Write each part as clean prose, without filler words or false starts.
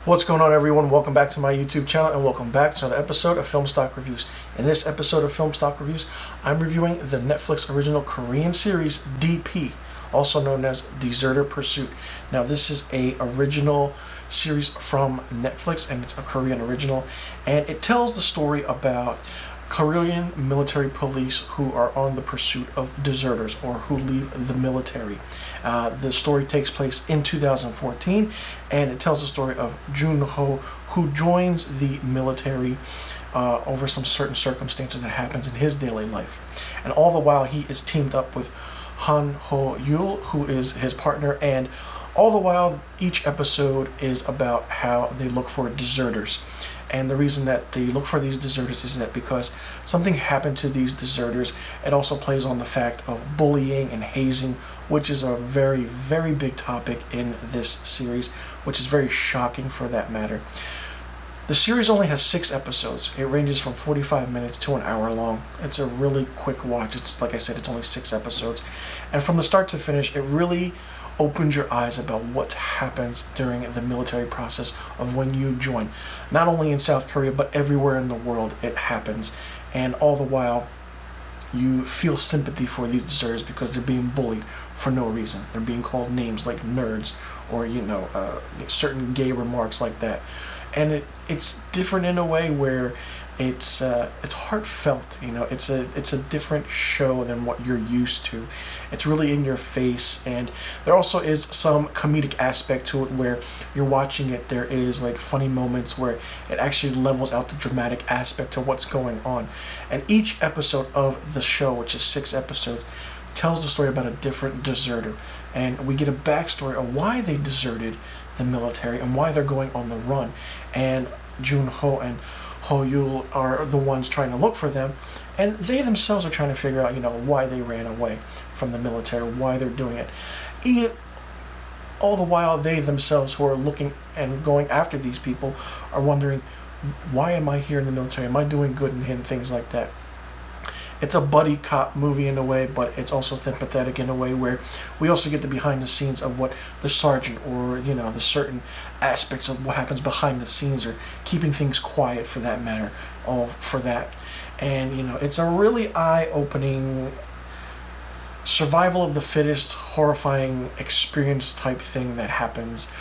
What's going on, everyone? Welcome back to my YouTube channel and welcome back to another episode of Film Stock Reviews. In this episode of Film Stock Reviews, I'm reviewing the Netflix original Korean series DP, also known as Deserter Pursuit. Now, this is a original series from Netflix and it's a Korean original, and it tells the story about Korean military police who are on the pursuit of deserters or who leave the military. The story takes place in 2014 and it tells the story of Jun-ho, who joins the military over some certain circumstances that happens in his daily life. And all the while he is teamed up with Han Ho-yul, who is his partner, and all the while each episode is about how they look for deserters. And the reason that they look for these deserters is that because something happened to these deserters. It also plays on the fact of bullying and hazing, which is a very, very big topic in this series, which is very shocking for that matter. The series only has 6 episodes. It ranges from 45 minutes to an hour long. It's a really quick watch. It's, like I said, it's only 6 episodes. And from the start to finish, it really opens your eyes about what happens during the military process of when you join. Not only in South Korea, but everywhere in the world it happens. And all the while, you feel sympathy for these deserters because they're being bullied for no reason. They're being called names like nerds or, certain gay remarks like that. And it's different in a way where it's heartfelt. It's a different show than what you're used to. It's really in your face, and there also is some comedic aspect to it where you're watching it. There is like funny moments where it actually levels out the dramatic aspect of what's going on. And each episode of the show, which is 6 episodes, tells the story about a different deserter, and we get a backstory of why they deserted the military and why they're going on the run. And Jun-ho and Ho-yul are the ones trying to look for them, and they themselves are trying to figure out, why they ran away from the military, why they're doing it. All the while, they themselves who are looking and going after these people are wondering, why am I here in the military? Am I doing good and things like that? It's a buddy cop movie in a way, but it's also sympathetic in a way where we also get the behind the scenes of what the sergeant or, the certain aspects of what happens behind the scenes, or keeping things quiet for that matter, all for that. And, it's a really eye-opening survival of the fittest, horrifying experience type thing that happens.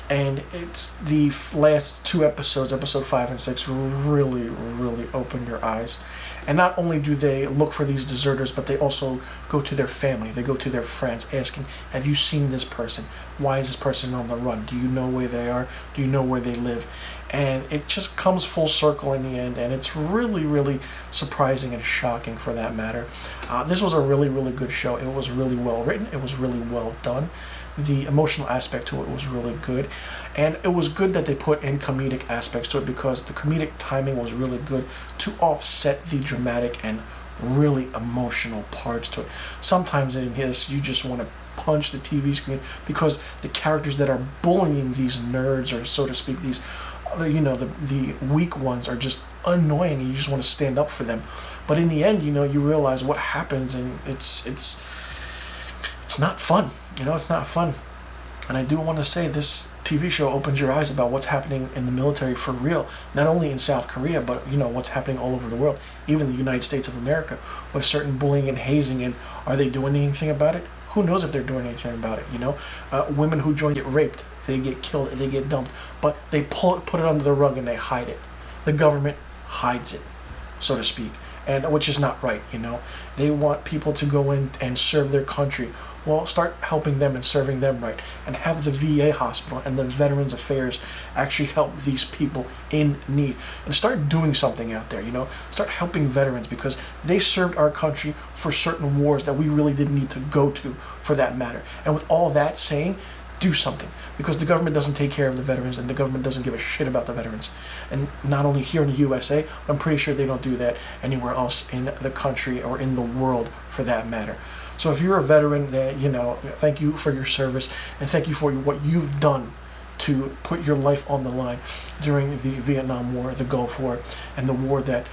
And it's the last 2 episodes, episode 5 and 6, really, really open your eyes. And not only do they look for these deserters, but they also go to their family. They go to their friends asking, have you seen this person? Why is this person on the run? Do you know where they are? Do you know where they live? And it just comes full circle in the end, and it's really, really surprising and shocking for that matter. This was a really, really good show. It was really well written. It was really well done. The emotional aspect to it was really good, and it was good that they put in comedic aspects to it because the comedic timing was really good to offset the dramatic and really emotional parts to it. Sometimes in this, you just want to punch the TV screen because the characters that are bullying these nerds, or so to speak, these other, the weak ones, are just annoying, and you just want to stand up for them. But in the end, you realize what happens, and it's not fun. It's not fun. And I do want to say this TV show opens your eyes about what's happening in the military for real, not only in South Korea, but what's happening all over the world, even the United States of America, with certain bullying and hazing. And are they doing anything about it? Who knows if they're doing anything about it? Women who join get raped, they get killed, they get dumped, but they put it under the rug and they hide it. The government hides it, so to speak, and which is not right. They want people to go in and serve their country. Well, start helping them and serving them right, and have the VA hospital and the Veterans Affairs actually help these people in need, and start doing something out there. Start helping veterans because they served our country for certain wars that we really didn't need to go to, for that matter. And with all that saying, do something, because the government doesn't take care of the veterans, and the government doesn't give a shit about the veterans. And not only here in the USA, but I'm pretty sure they don't do that anywhere else in the country or in the world for that matter. So if you're a veteran, thank you for your service, and thank you for what you've done to put your life on the line during the Vietnam War, the Gulf War, and the war that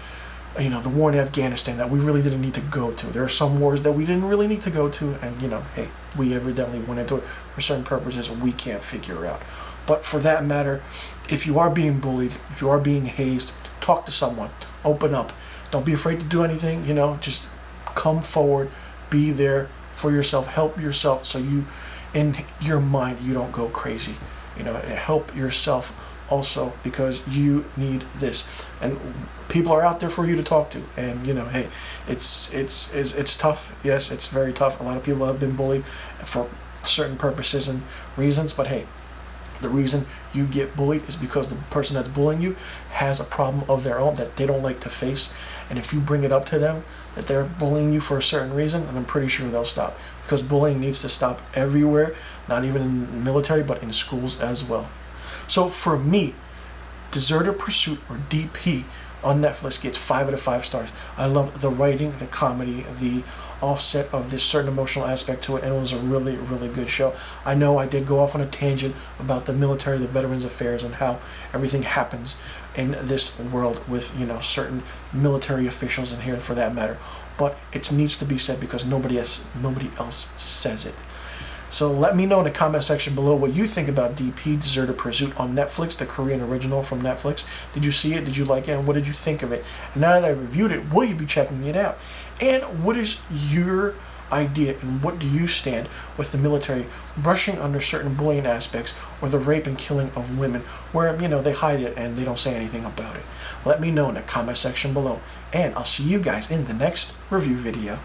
the war in Afghanistan that we really didn't need to go to. There are some wars that we didn't really need to go to, and hey, we evidently went into it for certain purposes we can't figure out. But for that matter, if you are being bullied, if you are being hazed, talk to someone. Open up. Don't be afraid to do anything, you know, just come forward, be there for yourself, help yourself so you, in your mind, you don't go crazy. You know, help yourself also because you need this. And people are out there for you to talk to. And, you know, hey, it's tough. Yes, it's very tough. A lot of people have been bullied for certain purposes and reasons, but hey, the reason you get bullied is because the person that's bullying you has a problem of their own that they don't like to face. And if you bring it up to them that they're bullying you for a certain reason, and I'm pretty sure they'll stop. Because bullying needs to stop everywhere, not even in the military, but in schools as well. So for me, Deserter Pursuit, or DP, on Netflix gets 5 out of 5 stars. I love the writing, the comedy, the offset of this certain emotional aspect to it, and it was a really, really good show. I know I did go off on a tangent about the military, the Veterans Affairs, and how everything happens in this world with, you know, certain military officials in here for that matter. But it needs to be said because nobody else says it. So let me know in the comment section below what you think about DP, Deserter Pursuit, on Netflix, the Korean original from Netflix. Did you see it? Did you like it? And what did you think of it? And now that I reviewed it, will you be checking it out? And what is your idea and what do you stand with the military brushing under certain bullying aspects or the rape and killing of women where, you know, they hide it and they don't say anything about it? Let me know in the comment section below. And I'll see you guys in the next review video.